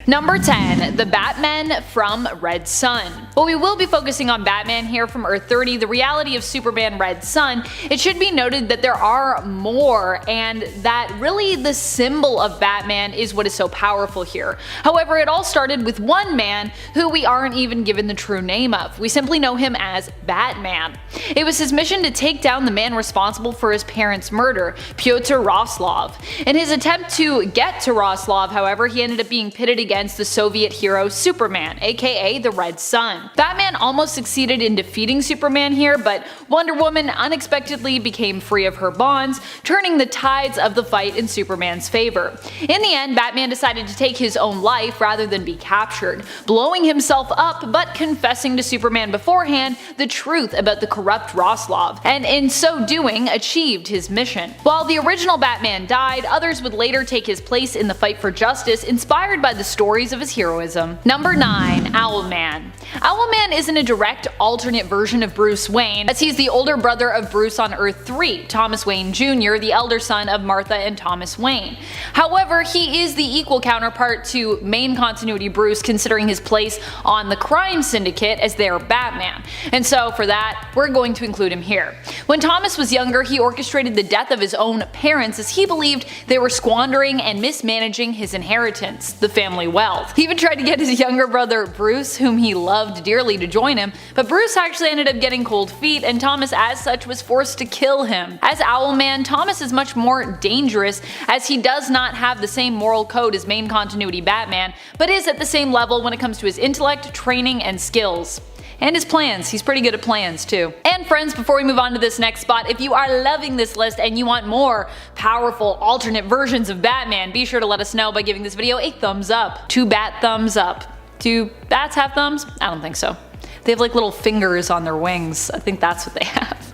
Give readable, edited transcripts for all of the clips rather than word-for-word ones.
Number 10. The Batmen from Red Son. While we will be focusing on Batman here from Earth 30, the reality of Superman Red Son, it should be noted that there are more, and that really the symbol of Batman is what is so powerful here. However, it all started with one man who we aren't even given the true name of. We simply know him as Batman. It was his mission to take down the man responsible for his parents' murder, Pyotr Roslov. In his attempt to get to Roslov, however, he ended up being pitted against the Soviet hero Superman, aka the Red Son. Batman almost succeeded in defeating Superman here, but Wonder Woman unexpectedly became free of her bonds, turning the tides of the fight in Superman's favor. In the end, Batman decided to take his own life rather than be captured, blowing himself up but confessing to Superman beforehand the truth about the corrupt Roslov, and in so doing achieved his mission. While the original Batman died, others would later take his place in the fight for justice, inspired by the stories of his heroism. Number 9. Owlman. Owlman isn't a direct alternate version of Bruce Wayne, as he's the older brother of Bruce on Earth 3, Thomas Wayne Jr., the elder son of Martha and Thomas Wayne. However, he is the equal counterpart to main continuity Bruce, considering his place on the crime syndicate as their Batman, and so for that, we're going to include him here. When Thomas was younger, he orchestrated the death of his own parents as he believed they were squandering and mismanaging his inheritance, the family wealth. He even tried to get his younger brother Bruce, whom he loved dearly, to join him, but Bruce actually ended up getting cold feet, and Thomas as such was forced to kill him. As Owlman, Thomas is much more dangerous, as he does not have the same moral code as main continuity Batman, but is at the same level when it comes to his intellect, training, and skills. And his plans. He's pretty good at plans too. And friends, before we move on to this next spot, if you are loving this list and you want more powerful alternate versions of Batman, be sure to let us know by giving this video a thumbs up. 2 bat thumbs up. Do bats have thumbs? I don't think so. They have like little fingers on their wings. I think that's what they have.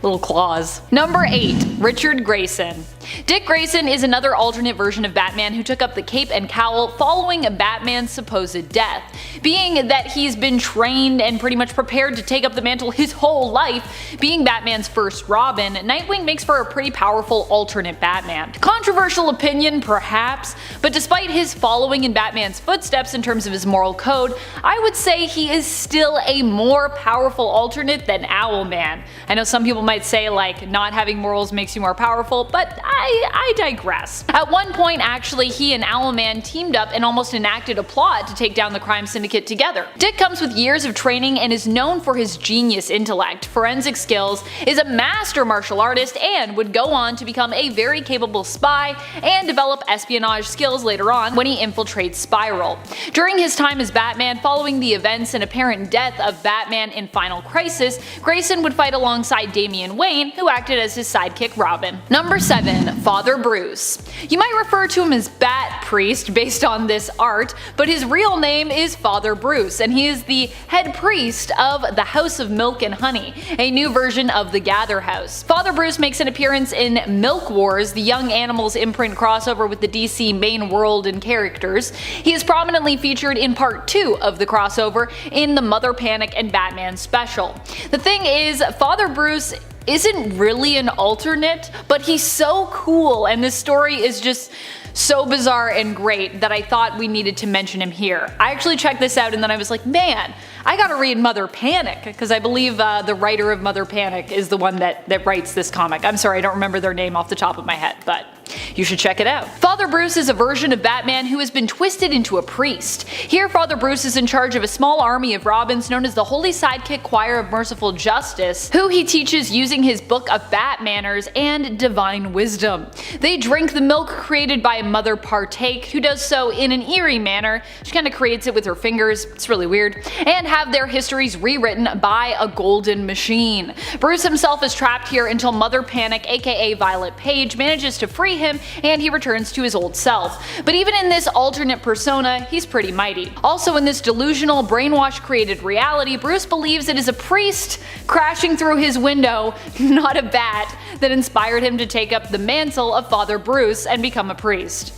Little claws. Number 8. Richard Grayson. Dick Grayson is another alternate version of Batman who took up the cape and cowl following Batman's supposed death. Being that he's been trained and pretty much prepared to take up the mantle his whole life, being Batman's first Robin, Nightwing makes for a pretty powerful alternate Batman. Controversial opinion perhaps, but despite his following in Batman's footsteps in terms of his moral code, I would say he is still a more powerful alternate than Owlman. I know some people might say like not having morals makes you more powerful, but I digress. At one point actually, he and Owlman teamed up and almost enacted a plot to take down the crime syndicate together. Dick comes with years of training and is known for his genius intellect, forensic skills, is a master martial artist, and would go on to become a very capable spy and develop espionage skills later on when he infiltrates Spiral. During his time as Batman, following the events and apparent death of Batman in Final Crisis, Grayson would fight alongside Damian Wayne, who acted as his sidekick Robin. Number 7. Father Bruce. You might refer to him as Bat Priest based on this art, but his real name is Father Bruce, and he is the head priest of the House of Milk and Honey, a new version of the Gather House. Father Bruce makes an appearance in Milk Wars, the Young Animals imprint crossover with the DC main world and characters. He is prominently featured in part 2 of the crossover in the Mother Panic and Batman special. The thing is, Father Bruce isn't really an alternate, but he's so cool, and this story is just so bizarre and great that I thought we needed to mention him here. I actually checked this out and then I was like, man, I gotta read Mother Panic, because I believe the writer of Mother Panic is the one that writes this comic. I'm sorry, I don't remember their name off the top of my head, but you should check it out. Father Bruce is a version of Batman who has been twisted into a priest. Here, Father Bruce is in charge of a small army of Robins known as the Holy Sidekick Choir of Merciful Justice, who he teaches using his book of Bat Manners and divine wisdom. They drink the milk created by Mother Partake, who does so in an eerie manner. She kind of creates it with her fingers, it's really weird, and have their histories rewritten by a golden machine. Bruce himself is trapped here until Mother Panic, aka Violet Page, manages to free him and he returns to his old self. But even in this alternate persona, he's pretty mighty. Also in this delusional, brainwash created reality, Bruce believes it is a priest crashing through his window, not a bat, that inspired him to take up the mantle of Father Bruce and become a priest.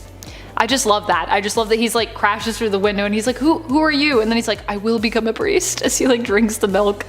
I just love that. I just love that he's like crashes through the window and he's like, who are you? And then he's like, I will become a priest, as he like drinks the milk.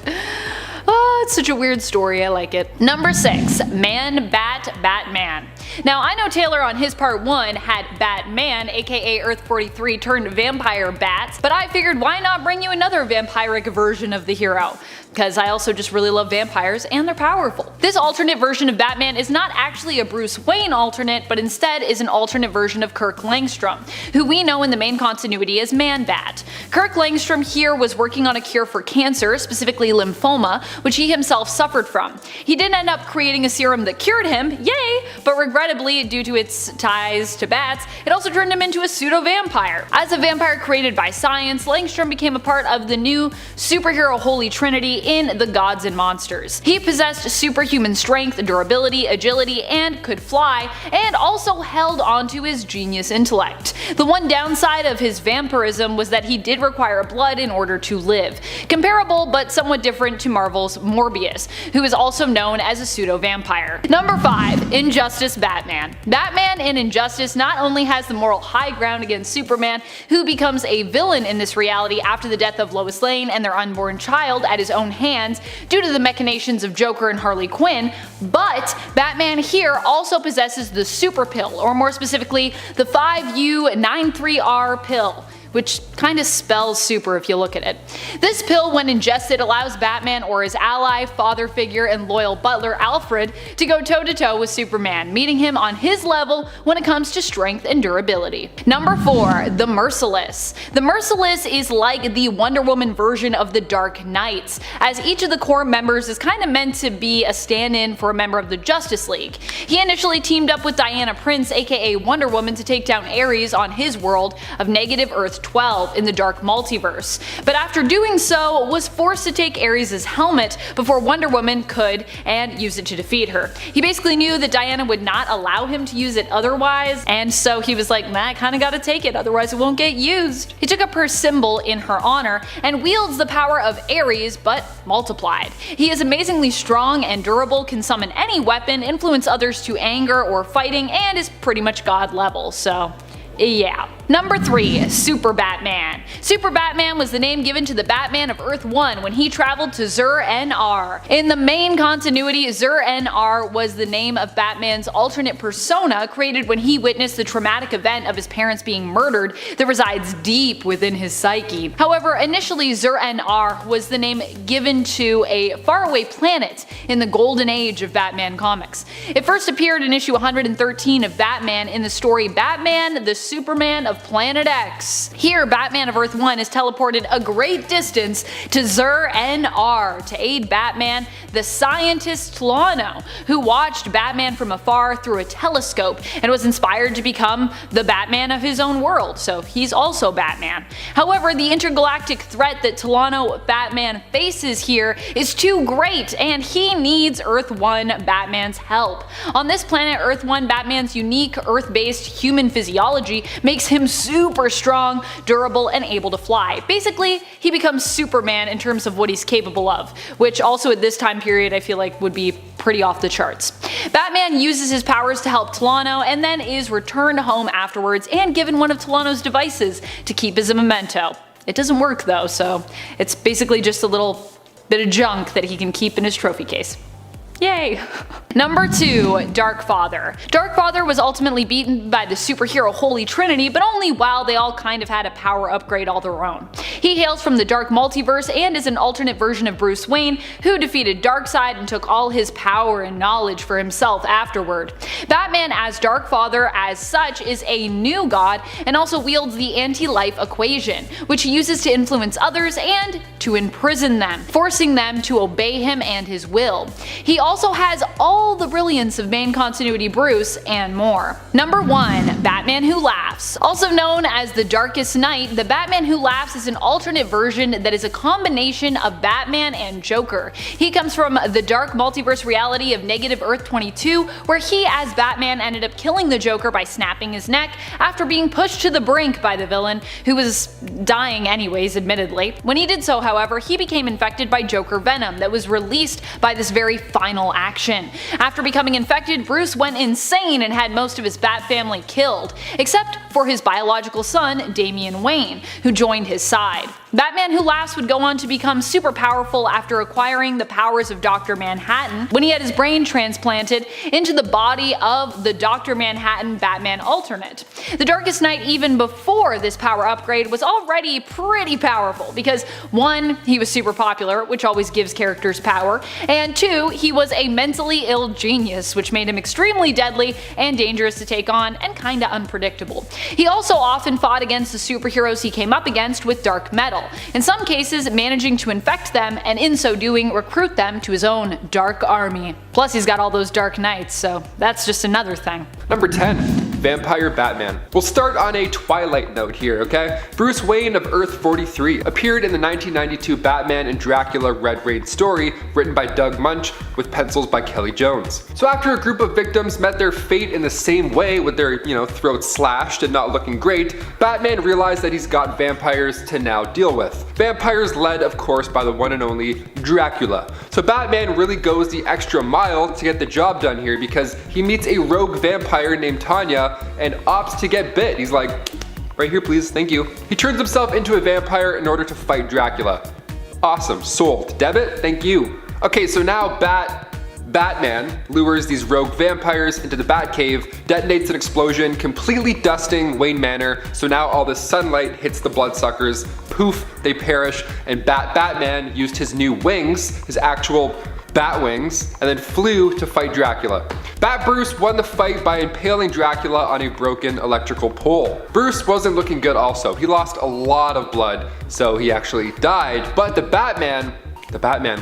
it's such a weird story, I like it. Number 6. Man-Bat Batman. Now I know Taylor on his part 1 had Batman, aka Earth 43 turned vampire bats, but I figured why not bring you another vampiric version of the hero? Because I also just really love vampires and they're powerful. This alternate version of Batman is not actually a Bruce Wayne alternate, but instead is an alternate version of Kirk Langstrom, who we know in the main continuity as Man-Bat. Kirk Langstrom here was working on a cure for cancer, specifically lymphoma, which he himself suffered from. He did end up creating a serum that cured him, yay, but regrettably, due to its ties to bats, it also turned him into a pseudo-vampire. As a vampire created by science, Langstrom became a part of the new superhero holy trinity in The Gods and Monsters. He possessed superhuman strength, durability, agility, and could fly, and also held onto his genius intellect. The one downside of his vampirism was that he did require blood in order to live. Comparable but somewhat different to Marvel's Morbius, who is also known as a pseudo-vampire. Number 5. Injustice Batman. Batman in Injustice not only has the moral high ground against Superman, who becomes a villain in this reality after the death of Lois Lane and their unborn child at his own hands due to the machinations of Joker and Harley Quinn, but Batman here also possesses the super pill, or more specifically the 5U93R pill, which kinda spells super if you look at it. This pill, when ingested, allows Batman or his ally, father figure, and loyal butler Alfred to go toe-to-toe with Superman, meeting him on his level when it comes to strength and durability. Number 4. The Merciless. The Merciless is like the Wonder Woman version of the Dark Knights, as each of the core members is kinda meant to be a stand-in for a member of the Justice League. He initially teamed up with Diana Prince, aka Wonder Woman, to take down Ares on his world of Negative Earth 12 in the Dark Multiverse, but after doing so was forced to take Ares' helmet before Wonder Woman could and use it to defeat her. He basically knew that Diana would not allow him to use it otherwise, and so he was like, nah, I kinda gotta take it, otherwise it won't get used. He took up her symbol in her honor and wields the power of Ares, but multiplied. He is amazingly strong and durable, can summon any weapon, influence others to anger or fighting, and is pretty much god level, so yeah. Number 3. Super Batman. Super Batman was the name given to the Batman of Earth 1 when he traveled to Zur-En-Arrh. In the main continuity, Zur-En-Arrh was the name of Batman's alternate persona created when he witnessed the traumatic event of his parents being murdered that resides deep within his psyche. However, initially Zur-En-Arrh was the name given to a faraway planet in the golden age of Batman comics. It first appeared in issue 113 of Batman in the story Batman, the Superman of Planet X. Here, Batman of Earth 1 is teleported a great distance to Zur-En-Arrh to aid Batman, the scientist Tolano, who watched Batman from afar through a telescope and was inspired to become the Batman of his own world, so he's also Batman. However, the intergalactic threat that Tolano Batman faces here is too great, and he needs Earth 1 Batman's help. On this planet Earth 1, Batman's unique Earth-based human physiology makes him super strong, durable, and able to fly. Basically, he becomes Superman in terms of what he's capable of, which also at this time period I feel like would be pretty off the charts. Batman uses his powers to help Tolano and then is returned home afterwards and given one of Tolano's devices to keep as a memento. It doesn't work though, so it's basically just a little bit of junk that he can keep in his trophy case. Yay! Number 2. Darkfather. Darkfather was ultimately beaten by the superhero Holy Trinity, but only while they all kind of had a power upgrade all their own. He hails from the Dark Multiverse and is an alternate version of Bruce Wayne, who defeated Darkseid and took all his power and knowledge for himself afterward. Batman as Darkfather as such is a new god and also wields the anti-life equation, which he uses to influence others and to imprison them, forcing them to obey him and his will. He also has all the brilliance of main continuity Bruce and more. Number 1. Batman Who Laughs. Also known as the Darkest Knight, the Batman Who Laughs is an alternate version that is a combination of Batman and Joker. He comes from the Dark Multiverse reality of Negative Earth 22, where he as Batman ended up killing the Joker by snapping his neck after being pushed to the brink by the villain, who was dying anyways admittedly. When he did so, however, he became infected by Joker venom that was released by this very final action. After becoming infected, Bruce went insane and had most of his Bat family killed, except for his biological son, Damian Wayne, who joined his side. Batman Who Laughs would go on to become super powerful after acquiring the powers of Dr. Manhattan when he had his brain transplanted into the body of the Dr. Manhattan Batman alternate. The Darkest Knight, even before this power upgrade, was already pretty powerful because 1. He was super popular, which always gives characters power, and 2. He was a mentally ill genius, which made him extremely deadly and dangerous to take on and kinda unpredictable. He also often fought against the superheroes he came up against with dark metal, in some cases managing to infect them and in so doing recruit them to his own dark army. Plus he's got all those dark knights, so that's just another thing. Number 10. Vampire Batman. We'll start on a Twilight note here, okay? Bruce Wayne of Earth 43 appeared in the 1992 Batman and Dracula Red Raid story written by Doug Munch with pencils by Kelly Jones. So after a group of victims met their fate in the same way with their, throats slashed and not looking great, Batman realized that he's got vampires to now deal with. Vampires led, of course, by the one and only Dracula. So Batman really goes the extra mile to get the job done here because he meets a rogue vampire named Tanya and opts to get bit. He's like, right here please, thank you. He turns himself into a vampire in order to fight Dracula. Awesome, sold. Debit, thank you. Okay, so now Batman lures these rogue vampires into the Batcave, detonates an explosion, completely dusting Wayne Manor, so now all this sunlight hits the bloodsuckers, poof, they perish, and Batman used his new wings, his actual bat wings, and then flew to fight Dracula. Bat Bruce won the fight by impaling Dracula on a broken electrical pole. Bruce wasn't looking good also. He lost a lot of blood, so he actually died, but the Batman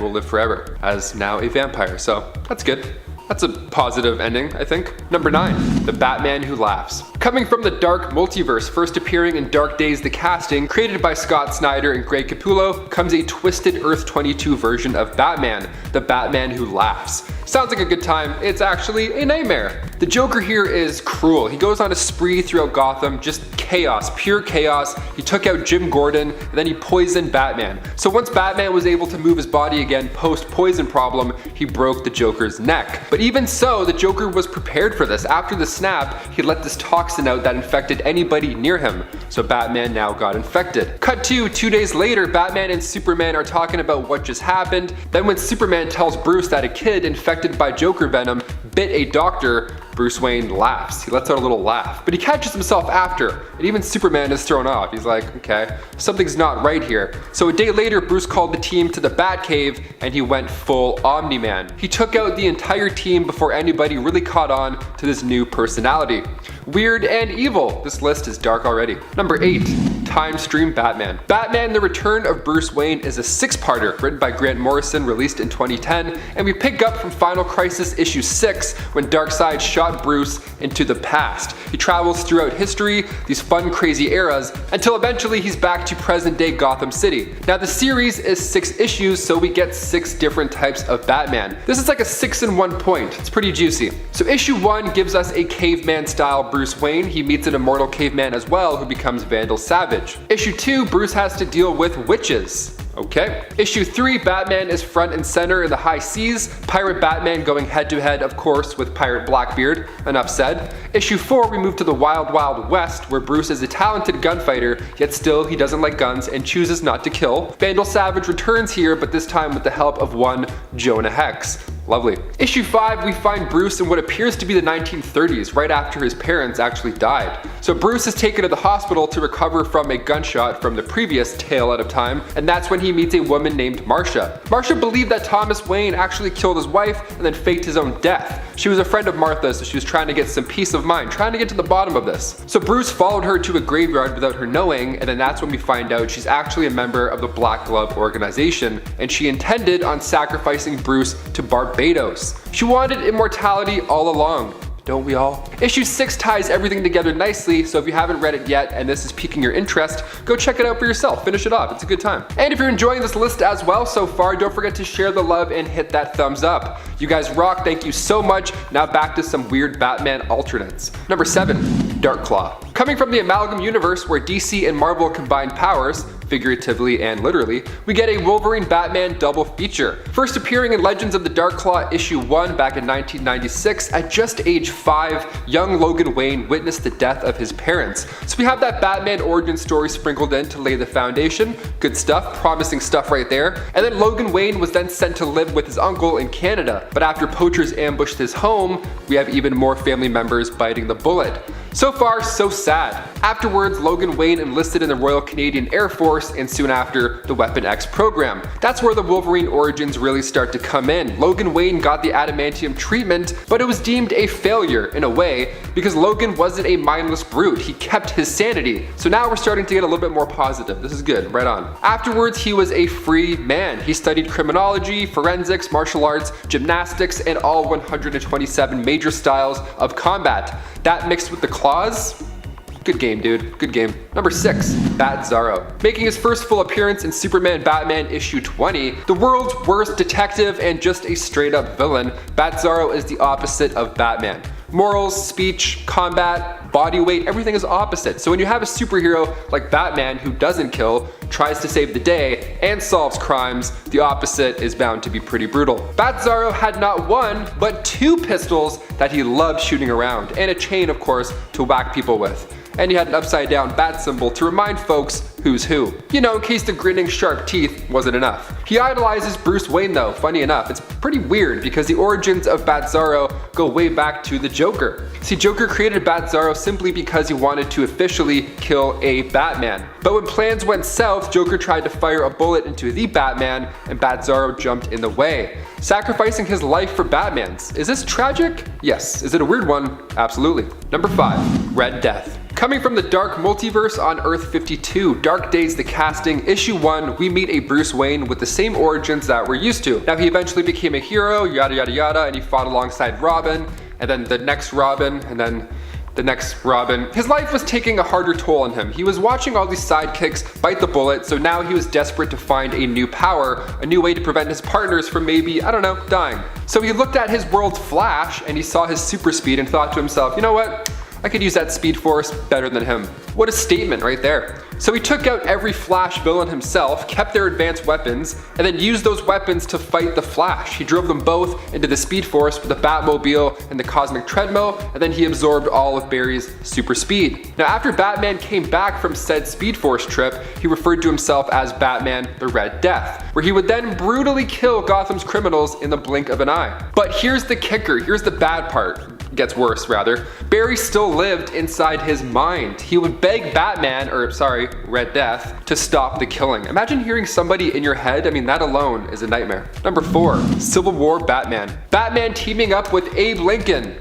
will live forever as now a vampire, so that's good. That's a positive ending, I think. Number 9. The Batman Who Laughs. Coming from the dark multiverse, first appearing in Dark Days the Casting, created by Scott Snyder and Greg Capullo, comes a twisted Earth 22 version of Batman, the Batman Who Laughs. Sounds like a good time, it's actually a nightmare. The Joker here is cruel. He goes on a spree throughout Gotham, just chaos, pure chaos. He took out Jim Gordon, and then he poisoned Batman. So once Batman was able to move his body again post-poison problem, he broke the Joker's neck. But even so, the Joker was prepared for this. After the snap, he let this toxin out that infected anybody near him. So Batman now got infected. Cut to 2 days later, Batman and Superman are talking about what just happened. Then when Superman tells Bruce that a kid infected by Joker venom bit a doctor, Bruce Wayne laughs. He lets out a little laugh, but he catches himself after, and even Superman is thrown off. He's like, okay, something's not right here. So a day later, Bruce called the team to the Batcave, and he went full Omni-Man. He took out the entire team before anybody really caught on to this new personality. Weird and evil. This list is dark already. Number 8. TIMESTREAM Batman. Batman The Return of Bruce Wayne is a 6-parter written by Grant Morrison, released in 2010, and we pick up from Final Crisis issue 6 when Darkseid shot Bruce into the past. He travels throughout history, these fun crazy eras, until eventually he's back to present day Gotham City. Now the series is 6 issues, so we get 6 different types of Batman. This is like a 6 in 1 point. It's pretty juicy. So issue 1 gives us a caveman style Bruce Wayne. He meets an immortal caveman as well who becomes Vandal Savage. Issue 2, Bruce has to deal with witches. Okay. Issue 3, Batman is front and center in the high seas. Pirate Batman going head to head, of course, with Pirate Blackbeard. Enough said. Issue 4, we move to the Wild Wild West, where Bruce is a talented gunfighter, yet still he doesn't like guns and chooses not to kill. Vandal Savage returns here, but this time with the help of one Jonah Hex. Lovely. Issue 5, we find Bruce in what appears to be the 1930s, right after his parents actually died. So Bruce is taken to the hospital to recover from a gunshot from the previous Tale Out of Time, and that's when he meets a woman named Marcia. Marcia believed that Thomas Wayne actually killed his wife and then faked his own death. She was a friend of Martha, so she was trying to get some peace of mind, trying to get to the bottom of this. So Bruce followed her to a graveyard without her knowing, and then that's when we find out she's actually a member of the Black Glove organization, and she intended on sacrificing Bruce to Barbados. She wanted immortality all along. Don't we all? Issue 6 ties everything together nicely, so if you haven't read it yet and this is piquing your interest, go check it out for yourself. Finish it off. It's a good time. And if you're enjoying this list as well so far, don't forget to share the love and hit that thumbs up. You guys rock. Thank you so much. Now back to some weird Batman alternates. Number 7. Dark Claw. Coming from the Amalgam universe where DC and Marvel combined powers, figuratively and literally, we get a Wolverine Batman double feature. First appearing in Legends of the Dark Claw issue 1 back in 1996, at just age 5, young Logan Wayne witnessed the death of his parents. So we have that Batman origin story sprinkled in to lay the foundation. Good stuff, promising stuff right there. And then Logan Wayne was then sent to live with his uncle in Canada, but after poachers ambushed his home, we have even more family members biting the bullet. So far, so sad. Afterwards, Logan Wayne enlisted in the Royal Canadian Air Force and soon after the Weapon X program. That's where the Wolverine origins really start to come in. Logan Wayne got the adamantium treatment, but it was deemed a failure in a way because Logan wasn't a mindless brute. He kept his sanity. So now we're starting to get a little bit more positive. This is good, right on. Afterwards, he was a free man. He studied criminology, forensics, martial arts, gymnastics, and all 127 major styles of combat. That mixed with the claws. Good game, dude. Good game. Number 6, BATZARRO. Making his first full appearance in Superman Batman issue 20, the world's worst detective and just a straight up villain, BATZARRO is the opposite of Batman. Morals, speech, combat, body weight, everything is opposite. So when you have a superhero like Batman who doesn't kill, tries to save the day, and solves crimes, the opposite is bound to be pretty brutal. BATZARRO had not one, but 2 pistols that he loved shooting around, and a chain, of course, to whack people with. And he had an upside down bat symbol to remind folks who's who. You know, in case the grinning sharp teeth wasn't enough. He idolizes Bruce Wayne though, funny enough. It's pretty weird because the origins of BATZARRO go way back to the Joker. See, Joker created BATZARRO simply because he wanted to officially kill a Batman. But when plans went south, Joker tried to fire a bullet into the Batman and BATZARRO jumped in the way, sacrificing his life for Batman's. Is this tragic? Yes. Is it a weird one? Absolutely. Number 5, Red Death. Coming from the Dark Multiverse on Earth 52, Dark Days the Casting, issue 1, we meet a Bruce Wayne with the same origins that we're used to. Now he eventually became a hero, yada yada yada, and he fought alongside Robin, and then the next Robin, and then the next Robin. His life was taking a harder toll on him. He was watching all these sidekicks bite the bullet, so now he was desperate to find a new power, a new way to prevent his partners from maybe, I don't know, dying. So he looked at his world's Flash, and he saw his super speed and thought to himself, you know what? I could use that speed force better than him. What a statement right there. So he took out every Flash villain himself, kept their advanced weapons, and then used those weapons to fight the Flash. He drove them both into the Speed Force with the Batmobile and the Cosmic Treadmill, and then he absorbed all of Barry's super speed. Now after Batman came back from said Speed Force trip, he referred to himself as Batman the Red Death, where he would then brutally kill Gotham's criminals in the blink of an eye. But here's the kicker, here's the bad part. Gets worse rather. Barry still lived inside his mind. He would beg Red Death, to stop the killing. Imagine hearing somebody in your head. I mean, that alone is a nightmare. Number 4, Civil War Batman. Batman teaming up with Abe Lincoln.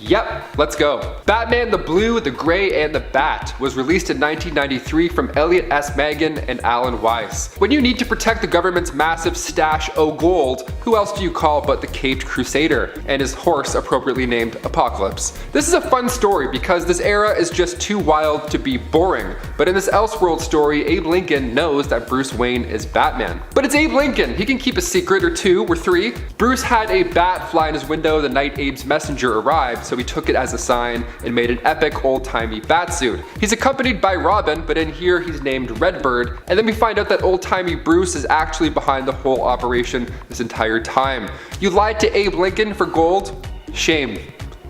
Yep, let's go. Batman the Blue, the Gray, and the Bat was released in 1993 from Elliot S. Magan and Alan Weiss. When you need to protect the government's massive stash o' gold, who else do you call but the Caped Crusader and his horse appropriately named Apocalypse? This is a fun story because this era is just too wild to be boring, but in this Elseworlds story, Abe Lincoln knows that Bruce Wayne is Batman. But it's Abe Lincoln, he can keep a secret or 2 or 3. Bruce had a bat fly in his window the night Abe's messenger arrived, so he took it as a sign and made an epic old-timey batsuit. He's accompanied by Robin, but in here he's named Redbird, and then we find out that old-timey Bruce is actually behind the whole operation this entire time. You lied to Abe Lincoln for gold? Shame.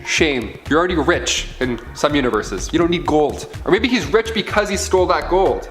Shame. You're already rich in some universes. You don't need gold. Or maybe he's rich because he stole that gold.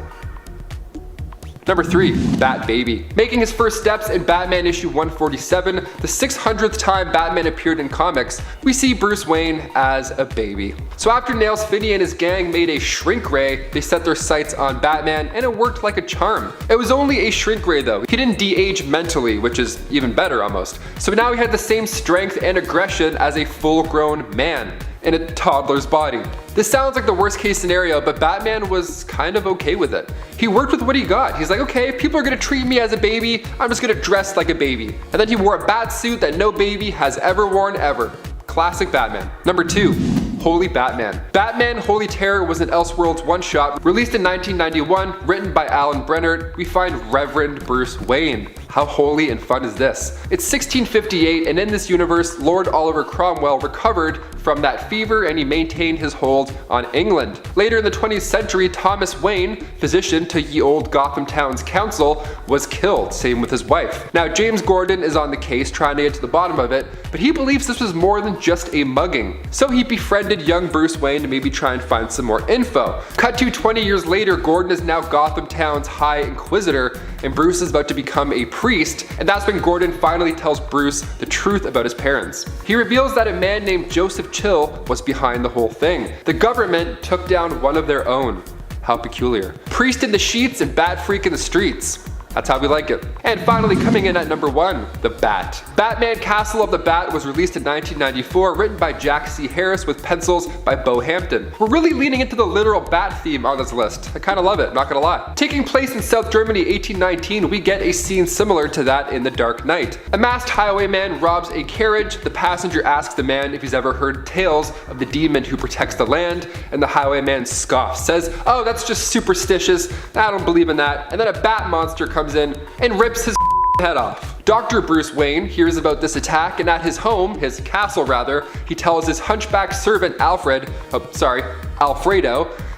Number 3, Bat Baby. Making his first steps in Batman issue 147, the 600th time Batman appeared in comics, we see Bruce Wayne as a baby. So after Nails Finney and his gang made a shrink ray, they set their sights on Batman and it worked like a charm. It was only a shrink ray though. He didn't de-age mentally, which is even better almost. So now he had the same strength and aggression as a full-grown man in a toddler's body. This sounds like the worst case scenario, but Batman was kind of okay with it. He worked with what he got. He's like, okay, if people are gonna treat me as a baby, I'm just gonna dress like a baby. And then he wore a bat suit that no baby has ever worn ever. Classic Batman. Number 2, Holy Batman. Batman Holy Terror was an Elseworlds one-shot released in 1991, written by Alan Brennert. We find Reverend Bruce Wayne. How holy and fun is this? It's 1658, and in this universe, Lord Oliver Cromwell recovered from that fever and he maintained his hold on England. Later in the 20th century, Thomas Wayne, physician to ye old Gotham Town's council, was killed, same with his wife. Now James Gordon is on the case trying to get to the bottom of it, but he believes this was more than just a mugging. So he befriended young Bruce Wayne to maybe try and find some more info. Cut to 20 years later, Gordon is now Gotham Town's High Inquisitor, and Bruce is about to become a priest, and that's when Gordon finally tells Bruce the truth about his parents. He reveals that a man named Joseph Chill was behind the whole thing. The government took down one of their own. How peculiar. Priest in the sheets and bat freak in the streets. That's how we like it. And finally, coming in at number 1, The Bat. Batman Castle of the Bat was released in 1994, written by Jack C. Harris with pencils by Bo Hampton. We're really leaning into the literal bat theme on this list. I kinda love it, not gonna lie. Taking place in South Germany 1819, we get a scene similar to that in The Dark Knight. A masked highwayman robs a carriage. The passenger asks the man if he's ever heard tales of the demon who protects the land, and the highwayman scoffs, says, "Oh, that's just superstitious, I don't believe in that," and then a bat monster comes in and rips his head off. Dr. Bruce Wayne hears about this attack, and at his home, his castle rather, he tells his hunchback servant Alfredo,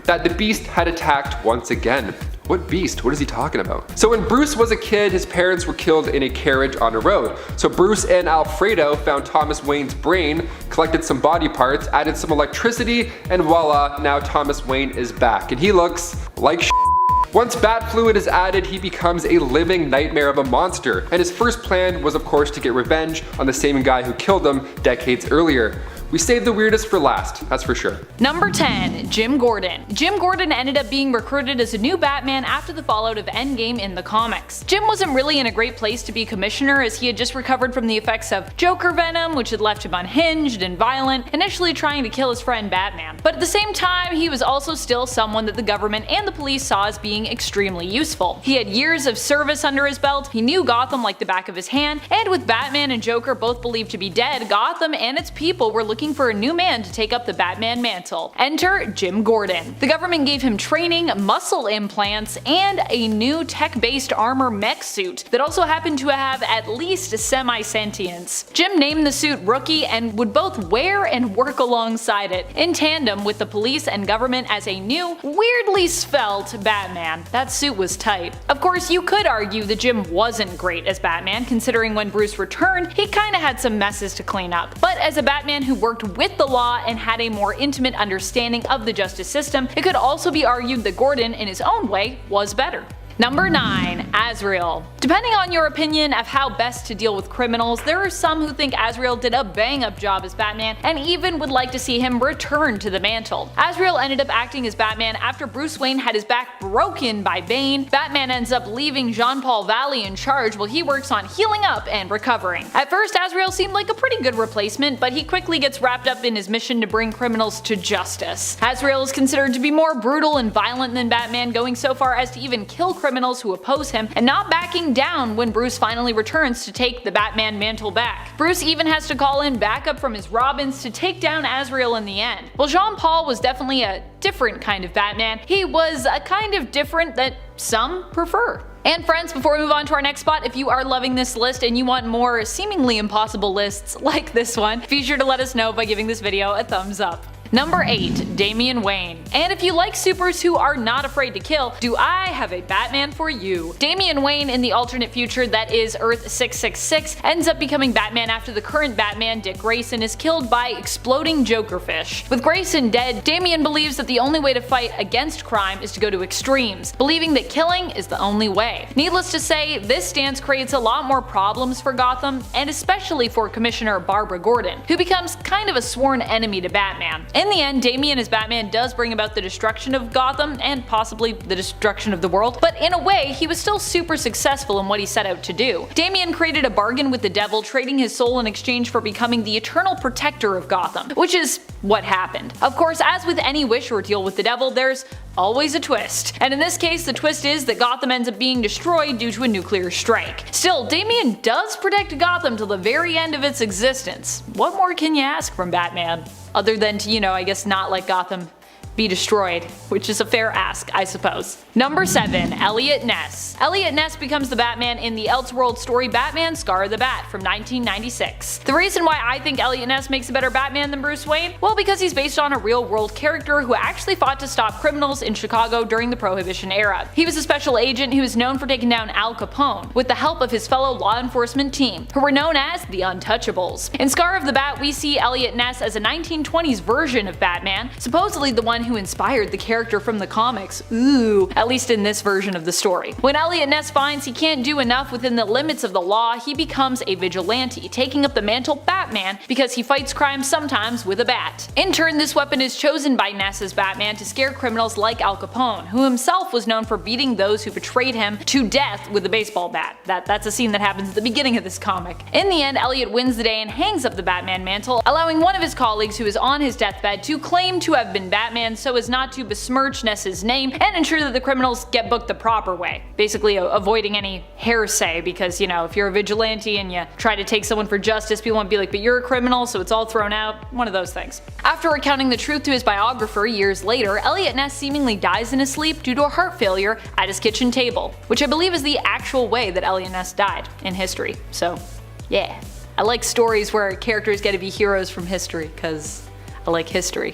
that the beast had attacked once again. What beast? What is he talking about? So when Bruce was a kid, his parents were killed in a carriage on a road. So Bruce and Alfredo found Thomas Wayne's brain, collected some body parts, added some electricity, and voila, now Thomas Wayne is back, and he looks like shit. Once bat fluid is added, he becomes a living nightmare of a monster, and his first plan was of course to get revenge on the same guy who killed him decades earlier. We saved the weirdest for last, that's for sure. Number 10, Jim Gordon. Jim Gordon ended up being recruited as a new Batman after the fallout of Endgame in the comics. Jim wasn't really in a great place to be commissioner, as he had just recovered from the effects of Joker venom, which had left him unhinged and violent, initially trying to kill his friend Batman. But at the same time, he was also still someone that the government and the police saw as being extremely useful. He had years of service under his belt, he knew Gotham like the back of his hand, and with Batman and Joker both believed to be dead, Gotham and its people were looking for a new man to take up the Batman mantle. Enter Jim Gordon. The government gave him training, muscle implants, and a new tech-based armor mech suit that also happened to have at least semi-sentience. Jim named the suit Rookie and would both wear and work alongside it, in tandem with the police and government as a new, weirdly svelte Batman. That suit was tight. Of course, you could argue that Jim wasn't great as Batman, considering when Bruce returned, he kinda had some messes to clean up. But as a Batman who worked with the law and had a more intimate understanding of the justice system, it could also be argued that Gordon, in his own way, was better. Number 9, AZREAL. Depending on your opinion of how best to deal with criminals, there are some who think AZREAL did a bang-up job as Batman and even would like to see him return to the mantle. AZREAL ended up acting as Batman after Bruce Wayne had his back broken by Bane. Batman ends up leaving Jean-Paul Valley in charge while he works on healing up and recovering. At first, AZREAL seemed like a pretty good replacement, but he quickly gets wrapped up in his mission to bring criminals to justice. AZREAL is considered to be more brutal and violent than Batman, going so far as to even kill criminals who oppose him, and not backing down when Bruce finally returns to take the Batman mantle back. Bruce even has to call in backup from his Robins to take down AZREAL in the end. While Jean-Paul was definitely a different kind of Batman, he was a kind of different that some prefer. And friends, before we move on to our next spot, if you are loving this list and you want more seemingly impossible lists like this one, be sure to let us know by giving this video a thumbs up. Number 8, Damian Wayne. And if you like supers who are not afraid to kill, do I have a Batman for you. Damian Wayne in the alternate future that is Earth 666 ends up becoming Batman after the current Batman, Dick Grayson, is killed by exploding Jokerfish. With Grayson dead, Damian believes that the only way to fight against crime is to go to extremes, believing that killing is the only way. Needless to say, this stance creates a lot more problems for Gotham, and especially for Commissioner Barbara Gordon, who becomes kind of a sworn enemy to Batman. In the end, Damian as Batman does bring about the destruction of Gotham and possibly the destruction of the world, but in a way, he was still super successful in what he set out to do. Damian created a bargain with the devil, trading his soul in exchange for becoming the eternal protector of Gotham, which is what happened. Of course, as with any wish or deal with the devil, there's always a twist. And in this case, the twist is that Gotham ends up being destroyed due to a nuclear strike. Still, Damian does protect Gotham till the very end of its existence. What more can you ask from Batman? Other than to, I guess not let Gotham be destroyed, which is a fair ask, I suppose. Number 7. Elliot Ness. Elliot Ness becomes the Batman in the Elseworlds story Batman Scar of the Bat from 1996. The reason why I think Elliot Ness makes a better Batman than Bruce Wayne? Well, because he's based on a real-world character who actually fought to stop criminals in Chicago during the Prohibition era. He was a special agent who was known for taking down Al Capone with the help of his fellow law enforcement team, who were known as the Untouchables. In Scar of the Bat, we see Elliot Ness as a 1920s version of Batman, supposedly the one who inspired the character from the comics. Ooh, at least in this version of the story. When Elliot Ness finds he can't do enough within the limits of the law, he becomes a vigilante, taking up the mantle Batman because he fights crime sometimes with a bat. In turn, this weapon is chosen by Ness as Batman to scare criminals like Al Capone, who himself was known for beating those who betrayed him to death with a baseball bat. That's a scene that happens at the beginning of this comic. In the end, Elliot wins the day and hangs up the Batman mantle, allowing one of his colleagues who is on his deathbed to claim to have been Batman so as not to besmirch Ness's name and ensure that the criminals get booked the proper way. Basically avoiding any hearsay, because, you know, if you're a vigilante and you try to take someone for justice, people won't be like, but you're a criminal, so it's all thrown out. One of those things. After recounting the truth to his biographer years later, Elliot Ness seemingly dies in his sleep due to a heart failure at his kitchen table, which I believe is the actual way that Elliot Ness died in history. So, yeah. I like stories where characters get to be heroes from history, because I like history.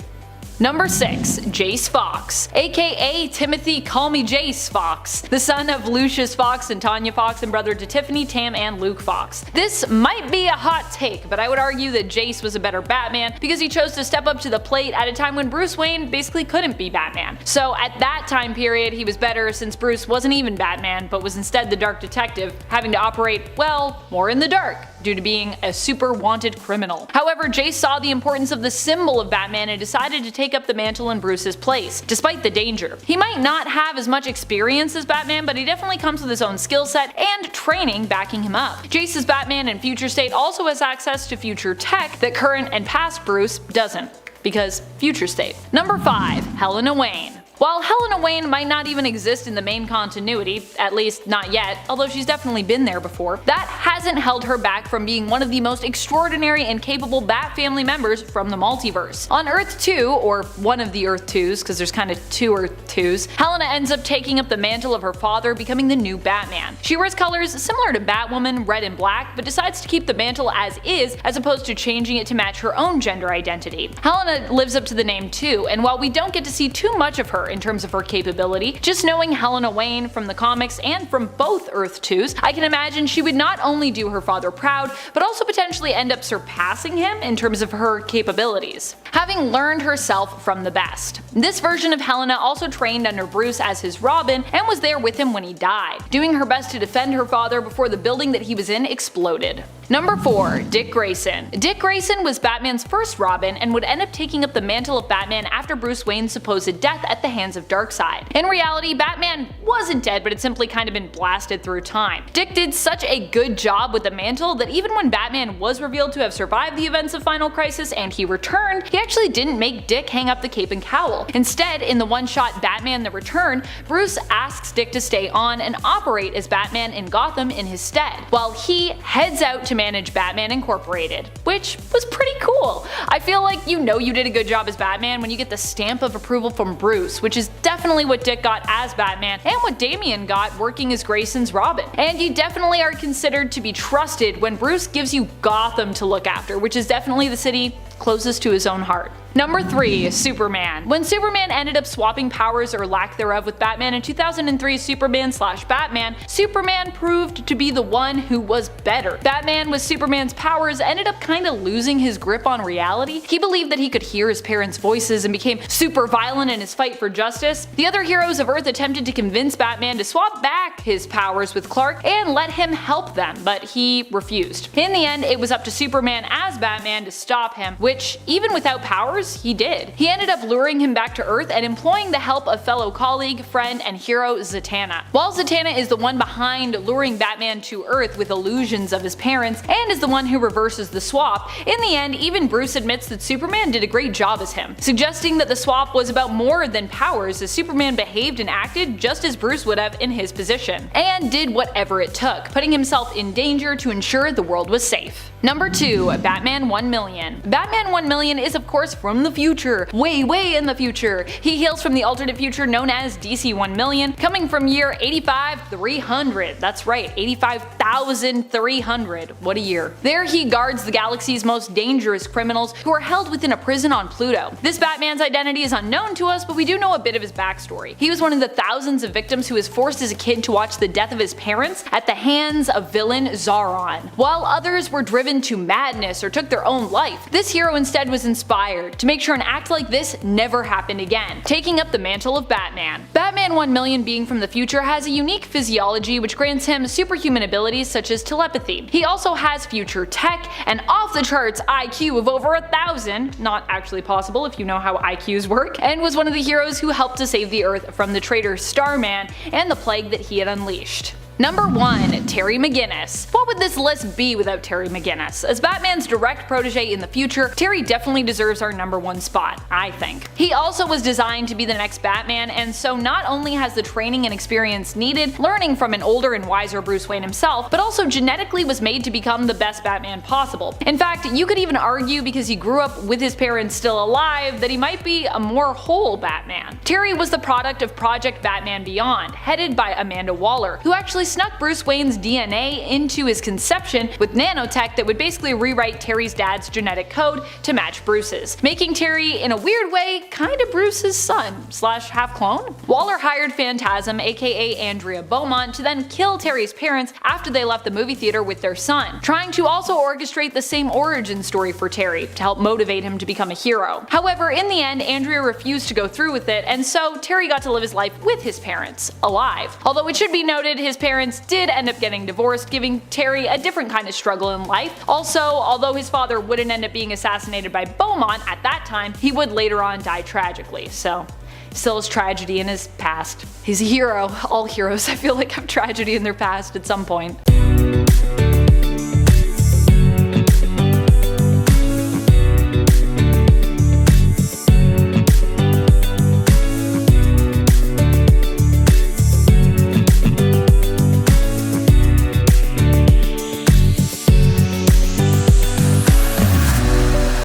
Number 6. Jace Fox, aka Timothy Call Me Jace Fox, the son of Lucius Fox and Tanya Fox and brother to Tiffany, Tam, and Luke Fox. This might be a hot take, but I would argue that Jace was a better Batman because he chose to step up to the plate at a time when Bruce Wayne basically couldn't be Batman. So at that time period, he was better since Bruce wasn't even Batman, but was instead the Dark Detective, having to operate, well, more in the dark, due to being a super wanted criminal. However, Jace saw the importance of the symbol of Batman and decided to take up the mantle in Bruce's place, despite the danger. He might not have as much experience as Batman, but he definitely comes with his own skill set and training backing him up. Jace's Batman in Future State also has access to future tech that current and past Bruce doesn't, because Future State. Number 5. Helena Wayne. While Helena Wayne might not even exist in the main continuity, at least not yet, although she's definitely been there before, that hasn't held her back from being one of the most extraordinary and capable Bat family members from the multiverse. On Earth 2, or one of the Earth 2s, because there's kind of 2 Earth 2s, Helena ends up taking up the mantle of her father, becoming the new Batman. She wears colors similar to Batwoman, red and black, but decides to keep the mantle as is, as opposed to changing it to match her own gender identity. Helena lives up to the name too, and while we don't get to see too much of her in terms of her capability, just knowing Helena Wayne from the comics and from both Earth 2s, I can imagine she would not only do her father proud, but also potentially end up surpassing him in terms of her capabilities, having learned herself from the best. This version of Helena also trained under Bruce as his Robin and was there with him when he died, doing her best to defend her father before the building that he was in exploded. Number 4. Dick Grayson. Dick Grayson was Batman's first Robin and would end up taking up the mantle of Batman after Bruce Wayne's supposed death at the hands of Darkseid. In reality, Batman wasn't dead, but had simply kind of been blasted through time. Dick did such a good job with the mantle that even when Batman was revealed to have survived the events of Final Crisis and he returned, he actually didn't make Dick hang up the cape and cowl. Instead, in the one-shot Batman The Return, Bruce asks Dick to stay on and operate as Batman in Gotham in his stead, while he heads out to manage Batman Incorporated, which was pretty cool. I feel like you know you did a good job as Batman when you get the stamp of approval from Bruce, which is definitely what Dick got as Batman and what Damian got working as Grayson's Robin. And you definitely are considered to be trusted when Bruce gives you Gotham to look after, which is definitely the city closest to his own heart. Number 3. Superman. When Superman ended up swapping powers or lack thereof with Batman in 2003's Superman/Batman, Superman proved to be the one who was better. Batman with Superman's powers ended up kinda losing his grip on reality. He believed that he could hear his parents' voices and became super violent in his fight for justice. The other heroes of Earth attempted to convince Batman to swap back his powers with Clark and let him help them, but he refused. In the end, it was up to Superman as Batman to stop him, which, even without powers, he did. He ended up luring him back to Earth and employing the help of fellow colleague, friend, and hero Zatanna. While Zatanna is the one behind luring Batman to Earth with illusions of his parents and is the one who reverses the swap, in the end even Bruce admits that Superman did a great job as him, suggesting that the swap was about more than powers, as Superman behaved and acted just as Bruce would have in his position, and did whatever it took, putting himself in danger to ensure the world was safe. Number 2. Batman 1 Million. Batman 1 Million is of course from from the future, way in the future. He hails from the alternate future known as DC 1,000,000, coming from year 85,300. That's right, 85,300. What a year. There he guards the galaxy's most dangerous criminals who are held within a prison on Pluto. This Batman's identity is unknown to us, but we do know a bit of his backstory. He was one of the thousands of victims who was forced as a kid to watch the death of his parents at the hands of villain Zaron, while others were driven to madness or took their own life. This hero instead was inspired to make sure an act like this never happened again, taking up the mantle of Batman. Batman 1,000,000 being from the future has a unique physiology which grants him superhuman abilities such as telepathy. He also has future tech and off the charts IQ of over 1,000, not actually possible if you know how IQs work, and was one of the heroes who helped to save the Earth from the traitor Starman and the plague that he had unleashed. Number 1. Terry McGinnis. What would this list be without Terry McGinnis? As Batman's direct protege in the future, Terry definitely deserves our number 1 spot, I think. He also was designed to be the next Batman, and so not only has the training and experience needed, learning from an older and wiser Bruce Wayne himself, but also genetically was made to become the best Batman possible. In fact, you could even argue because he grew up with his parents still alive that he might be a more whole Batman. Terry was the product of Project Batman Beyond, headed by Amanda Waller, who actually snuck Bruce Wayne's DNA into his conception with nanotech that would basically rewrite Terry's dad's genetic code to match Bruce's, making Terry, in a weird way, kinda Bruce's son / half clone. Waller hired Phantasm, aka Andrea Beaumont, to then kill Terry's parents after they left the movie theater with their son, trying to also orchestrate the same origin story for Terry to help motivate him to become a hero. However, in the end, Andrea refused to go through with it, and so Terry got to live his life with his parents, alive. Although it should be noted, his parents did end up getting divorced, giving Terry a different kind of struggle in life. Also, although his father wouldn't end up being assassinated by Beaumont at that time, he would later on die tragically, so still has tragedy in his past. He's a hero. All heroes I feel like have tragedy in their past at some point.